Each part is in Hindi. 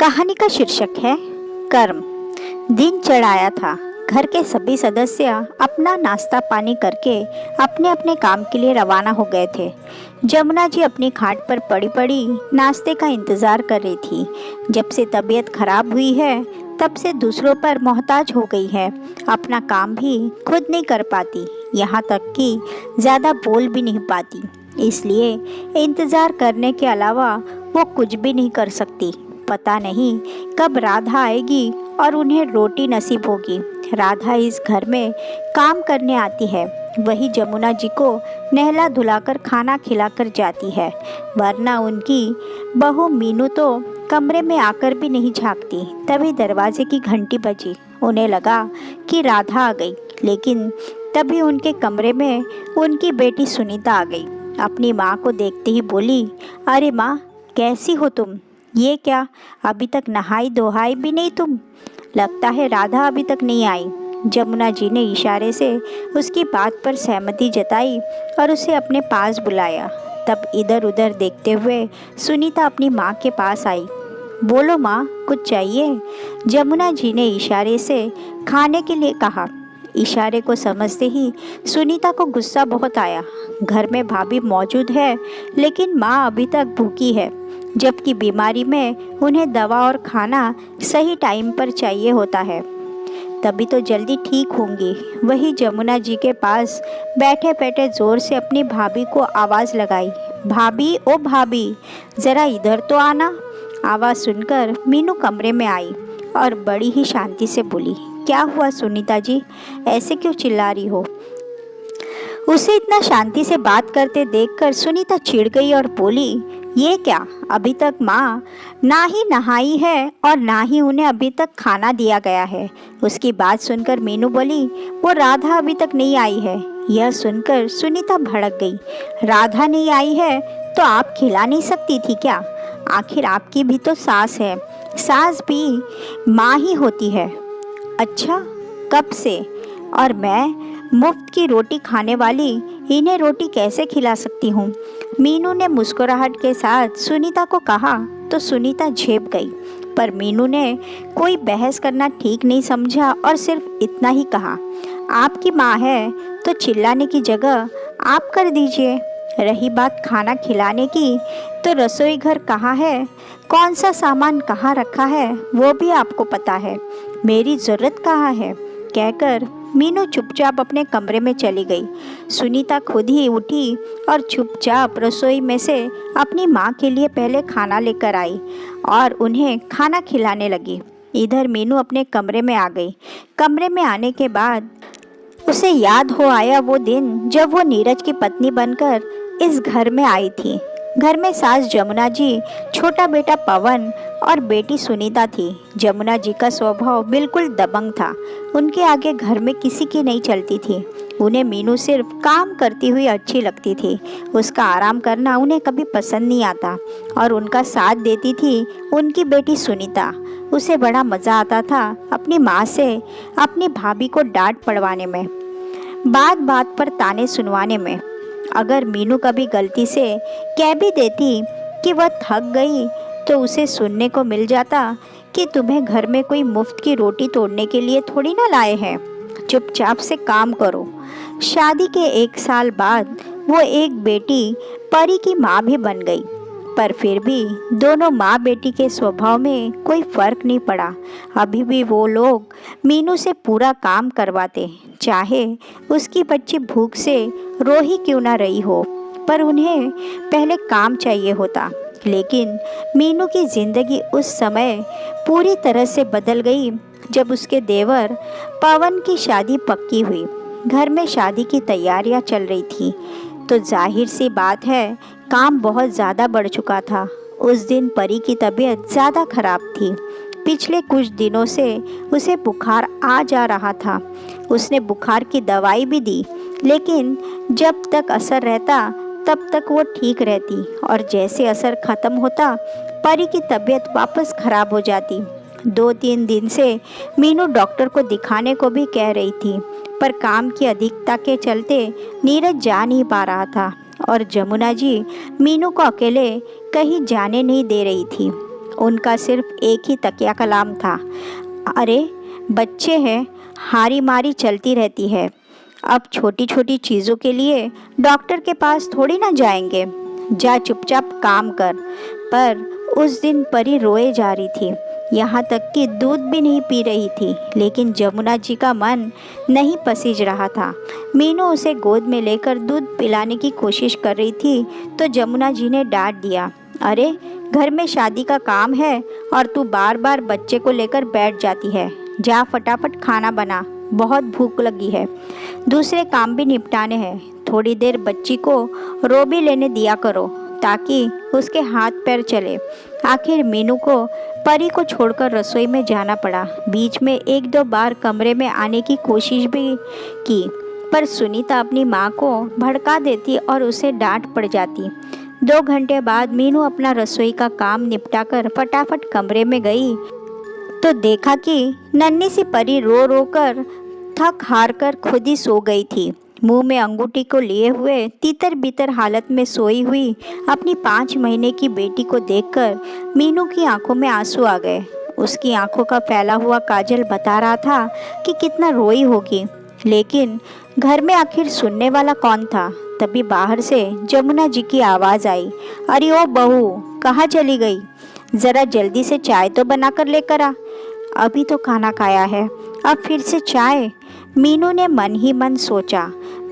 कहानी का शीर्षक है कर्म। दिन चढ़ाया था। घर के सभी सदस्य अपना नाश्ता पानी करके अपने अपने काम के लिए रवाना हो गए थे। जमुना जी अपनी खाट पर पड़ी पड़ी नाश्ते का इंतज़ार कर रही थी। जब से तबीयत खराब हुई है तब से दूसरों पर मोहताज हो गई है। अपना काम भी खुद नहीं कर पाती, यहाँ तक कि ज़्यादा बोल भी नहीं पाती। इसलिए इंतज़ार करने के अलावा वो कुछ भी नहीं कर सकती। पता नहीं कब राधा आएगी और उन्हें रोटी नसीब होगी। राधा इस घर में काम करने आती है, वही जमुना जी को नहला धुलाकर खाना खिलाकर जाती है, वरना उनकी बहू मीनू तो कमरे में आकर भी नहीं झांकती। तभी दरवाजे की घंटी बजी। उन्हें लगा कि राधा आ गई, लेकिन तभी उनके कमरे में उनकी बेटी सुनीता आ गई। अपनी माँ को देखते ही बोली, अरे माँ, कैसी हो तुम? ये क्या, अभी तक नहाई धोहाई भी नहीं तुम? लगता है राधा अभी तक नहीं आई। जमुना जी ने इशारे से उसकी बात पर सहमति जताई और उसे अपने पास बुलाया। तब इधर उधर देखते हुए सुनीता अपनी माँ के पास आई। बोलो माँ, कुछ चाहिए? जमुना जी ने इशारे से खाने के लिए कहा। इशारे को समझते ही सुनीता को गुस्सा बहुत आया। घर में भाभी मौजूद है, लेकिन माँ अभी तक भूखी है, जबकि बीमारी में उन्हें दवा और खाना सही टाइम पर चाहिए होता है, तभी तो जल्दी ठीक होंगी। वही जमुना जी के पास बैठे बैठे ज़ोर से अपनी भाभी को आवाज़ लगाई, भाभी, ओ भाभी, ज़रा इधर तो आना। आवाज़ सुनकर मीनू कमरे में आई और बड़ी ही शांति से बोली, क्या हुआ सुनीता जी, ऐसे क्यों चिल्ला रही हो? उसे इतना शांति से बात करते देखकर सुनीता चिढ़ गई और बोली, ये क्या, अभी तक माँ ना ही नहाई है और ना ही उन्हें अभी तक खाना दिया गया है। उसकी बात सुनकर मीनू बोली, वो राधा अभी तक नहीं आई है। यह सुनकर सुनीता भड़क गई। राधा नहीं आई है तो आप खिला नहीं सकती थी क्या? आखिर आपकी भी तो सास है, सास भी माँ ही होती है। अच्छा, कब से? और मैं मुफ्त की रोटी खाने वाली इन्हें रोटी कैसे खिला सकती हूँ? मीनू ने मुस्कुराहट के साथ सुनीता को कहा तो सुनीता झेप गई, पर मीनू ने कोई बहस करना ठीक नहीं समझा और सिर्फ इतना ही कहा, आपकी माँ है तो चिल्लाने की जगह आप कर दीजिए। रही बात खाना खिलाने की, तो रसोई घर कहाँ है, कौन सा सामान कहाँ रखा है, वो भी आपको पता है। मेरी ज़रूरत कहाँ है? कहकर मीनू चुपचाप अपने कमरे में चली गई। सुनीता खुद ही उठी और चुपचाप रसोई में से अपनी माँ के लिए पहले खाना लेकर आई और उन्हें खाना खिलाने लगी। इधर मीनू अपने कमरे में आ गई। कमरे में आने के बाद उसे याद हो आया वो दिन जब वो नीरज की पत्नी बनकर इस घर में आई थी। घर में सास जमुना जी, छोटा बेटा पवन और बेटी सुनीता थी। जमुना जी का स्वभाव बिल्कुल दबंग था। उनके आगे घर में किसी की नहीं चलती थी। उन्हें मीनू सिर्फ काम करती हुई अच्छी लगती थी। उसका आराम करना उन्हें कभी पसंद नहीं आता और उनका साथ देती थी उनकी बेटी सुनीता। उसे बड़ा मज़ा आता था अपनी माँ से अपनी भाभी को डांट पड़वाने में, बात बात पर ताने सुनवाने में। अगर मीनू कभी गलती से कह भी देती कि वह थक गई, तो उसे सुनने को मिल जाता कि तुम्हें घर में कोई मुफ्त की रोटी तोड़ने के लिए थोड़ी ना लाए हैं, चुपचाप से काम करो। शादी के 1 साल बाद वो एक बेटी परी की माँ भी बन गई, पर फिर भी दोनों माँ बेटी के स्वभाव में कोई फ़र्क नहीं पड़ा। अभी भी वो लोग मीनू से पूरा काम करवाते, चाहे उसकी बच्ची भूख से रो ही क्यों ना रही हो, पर उन्हें पहले काम चाहिए होता। लेकिन मीनू की ज़िंदगी उस समय पूरी तरह से बदल गई जब उसके देवर पवन की शादी पक्की हुई। घर में शादी की तैयारियां चल रही थी, तो जाहिर सी बात है काम बहुत ज़्यादा बढ़ चुका था। उस दिन परी की तबीयत ज़्यादा खराब थी। पिछले कुछ दिनों से उसे बुखार आ जा रहा था। उसने बुखार की दवाई भी दी, लेकिन जब तक असर रहता तब तक वो ठीक रहती और जैसे असर ख़त्म होता परी की तबीयत वापस ख़राब हो जाती। 2-3 दिन से मीनू डॉक्टर को दिखाने को भी कह रही थी, पर काम की अधिकता के चलते नीरज जा नहीं पा रहा था और जमुना जी मीनू को अकेले कहीं जाने नहीं दे रही थी। उनका सिर्फ एक ही तकिया कलाम था। अरे बच्चे हैं, हारी मारी चलती रहती है। अब छोटी छोटी चीज़ों के लिए डॉक्टर के पास थोड़ी ना जाएंगे। जा चुपचाप काम कर। पर उस दिन परी रोए जा रही थी, यहाँ तक कि दूध भी नहीं पी रही थी। लेकिन जमुना जी का मन नहीं पसीज रहा था। मीनू उसे गोद में लेकर दूध पिलाने की कोशिश कर रही थी तो जमुना जी ने डांट दिया, अरे घर में शादी का काम है और तू बार बार बच्चे को लेकर बैठ जाती है। जा फटाफट खाना बना, बहुत भूख लगी है। दूसरे काम भी निपटाने हैं। थोड़ी देर बच्ची को रो भी लेने दिया करो ताकि उसके हाथ पैर चले। आखिर मीनू को परी को छोड़कर रसोई में जाना पड़ा। बीच में एक दो बार कमरे में आने की कोशिश भी की, पर सुनीता अपनी माँ को भड़का देती और उसे डांट पड़ जाती। 2 घंटे बाद मीनू अपना रसोई का काम निपटाकर फटाफट कमरे में गई तो देखा कि नन्ही सी परी रो रो कर थक हार कर खुद ही सो गई थी। मुंह में अंगूठी को लिए हुए तीतर बीतर हालत में सोई हुई अपनी 5 महीने की बेटी को देखकर मीनू की आंखों में आंसू आ गए। उसकी आंखों का फैला हुआ काजल बता रहा था कि कितना रोई होगी, लेकिन घर में आखिर सुनने वाला कौन था। तभी बाहर से जमुना जी की आवाज़ आई, अरे ओ बहू, कहाँ चली गई? ज़रा जल्दी से चाय तो बना कर लेकर आ। अभी तो खाना खाया है, अब फिर से चाय? मीनू ने मन ही मन सोचा,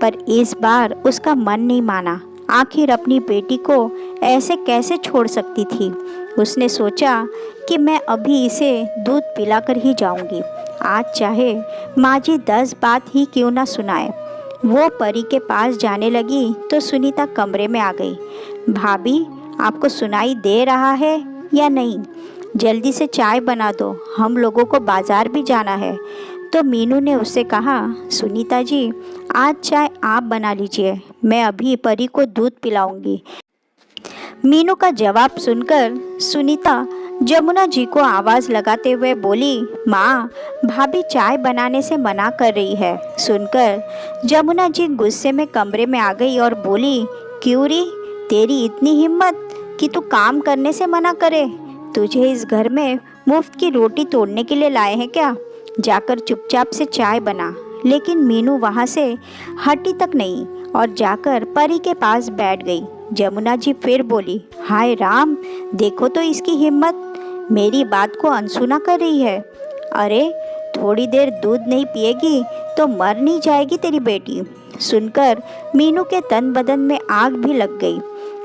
पर इस बार उसका मन नहीं माना। आखिर अपनी बेटी को ऐसे कैसे छोड़ सकती थी। उसने सोचा कि मैं अभी इसे दूध पिलाकर ही जाऊंगी, आज चाहे माँ जी 10 बात ही क्यों ना सुनाए। वो परी के पास जाने लगी तो सुनीता कमरे में आ गई। भाभी, आपको सुनाई दे रहा है या नहीं? जल्दी से चाय बना दो, हम लोगों को बाजार भी जाना है। तो मीनू ने उससे कहा, सुनीता जी, आज चाय आप बना लीजिए, मैं अभी परी को दूध पिलाऊंगी। मीनू का जवाब सुनकर सुनीता जमुना जी को आवाज़ लगाते हुए बोली, माँ, भाभी चाय बनाने से मना कर रही है। सुनकर जमुना जी गुस्से में कमरे में आ गई और बोली, क्यों री, तेरी इतनी हिम्मत कि तू काम करने से मना करे? तुझे इस घर में मुफ्त की रोटी तोड़ने के लिए लाए हैं क्या? जाकर चुपचाप से चाय बना। लेकिन मीनू वहाँ से हटी तक नहीं और जाकर परी के पास बैठ गई। जमुना जी फिर बोली, हाय राम, देखो तो इसकी हिम्मत, मेरी बात को अनसुना कर रही है। अरे थोड़ी देर दूध नहीं पिएगी तो मर नहीं जाएगी तेरी बेटी। सुनकर मीनू के तन बदन में आग भी लग गई।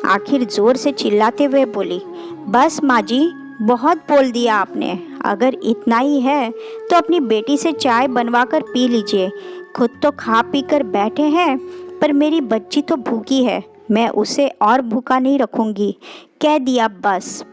आखिर जोर से चिल्लाते हुए बोली, बस माँ जी, बहुत बोल दिया आपने। अगर इतना ही है तो अपनी बेटी से चाय बनवा कर पी लीजिए। खुद तो खा पी कर बैठे हैं, पर मेरी बच्ची तो भूखी है, मैं उसे और भूखा नहीं रखूंगी। कह दिया बस।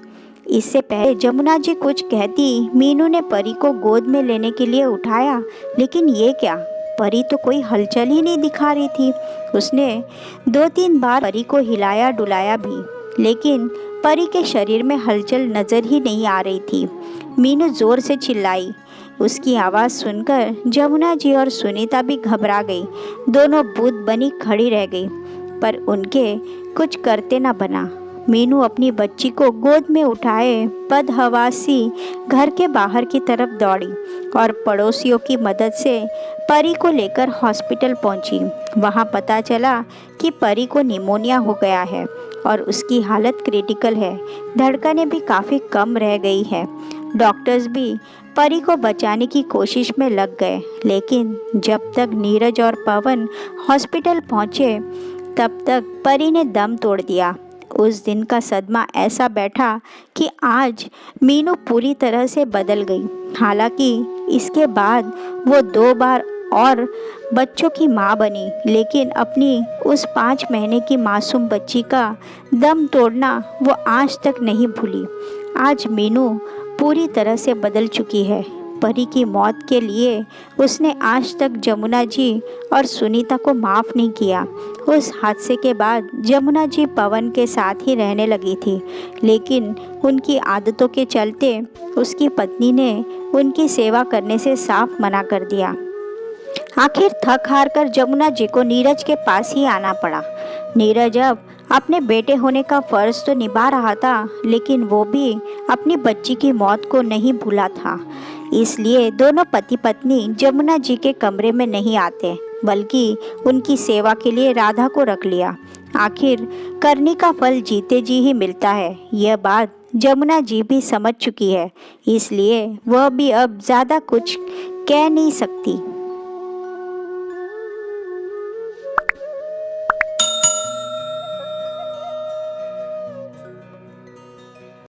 इससे पहले जमुना जी कुछ कहती, मीनू ने परी को गोद में लेने के लिए उठाया, लेकिन ये क्या, परी तो कोई हलचल ही नहीं दिखा रही थी। उसने 2-3 बार परी को हिलाया डुलाया भी, लेकिन परी के शरीर में हलचल नज़र ही नहीं आ रही थी। मीनू ज़ोर से चिल्लाई। उसकी आवाज़ सुनकर जमुना जी और सुनीता भी घबरा गई। दोनों भूत बनी खड़ी रह गई, पर उनके कुछ करते न बना। मीनू अपनी बच्ची को गोद में उठाए बदहवासी घर के बाहर की तरफ दौड़ी और पड़ोसियों की मदद से परी को लेकर हॉस्पिटल पहुंची। वहां पता चला कि परी को निमोनिया हो गया है और उसकी हालत क्रिटिकल है। धड़कनें भी काफ़ी कम रह गई है। डॉक्टर्स भी परी को बचाने की कोशिश में लग गए, लेकिन जब तक नीरज और पवन हॉस्पिटल पहुंचे तब तक परी ने दम तोड़ दिया। उस दिन का सदमा ऐसा बैठा कि आज मीनू पूरी तरह से बदल गई। हालांकि इसके बाद वो 2 बार और बच्चों की माँ बनी, लेकिन अपनी उस 5 महीने की मासूम बच्ची का दम तोड़ना वो आज तक नहीं भूली। आज मीनू पूरी तरह से बदल चुकी है। परी की मौत के लिए उसने आज तक जमुना जी और सुनीता को माफ़ नहीं किया। उस हादसे के बाद जमुना जी पवन के साथ ही रहने लगी थी, लेकिन उनकी आदतों के चलते उसकी पत्नी ने उनकी सेवा करने से साफ मना कर दिया। आखिर थक हार कर जमुना जी को नीरज के पास ही आना पड़ा। नीरज अब अपने बेटे होने का फ़र्ज तो निभा रहा था, लेकिन वो भी अपनी बच्ची की मौत को नहीं भूला था। इसलिए दोनों पति पत्नी जमुना जी के कमरे में नहीं आते, बल्कि उनकी सेवा के लिए राधा को रख लिया। आखिर करनी का फल जीते जी ही मिलता है, यह बात जमुना जी भी समझ चुकी है। इसलिए वह भी अब ज़्यादा कुछ कह नहीं सकती।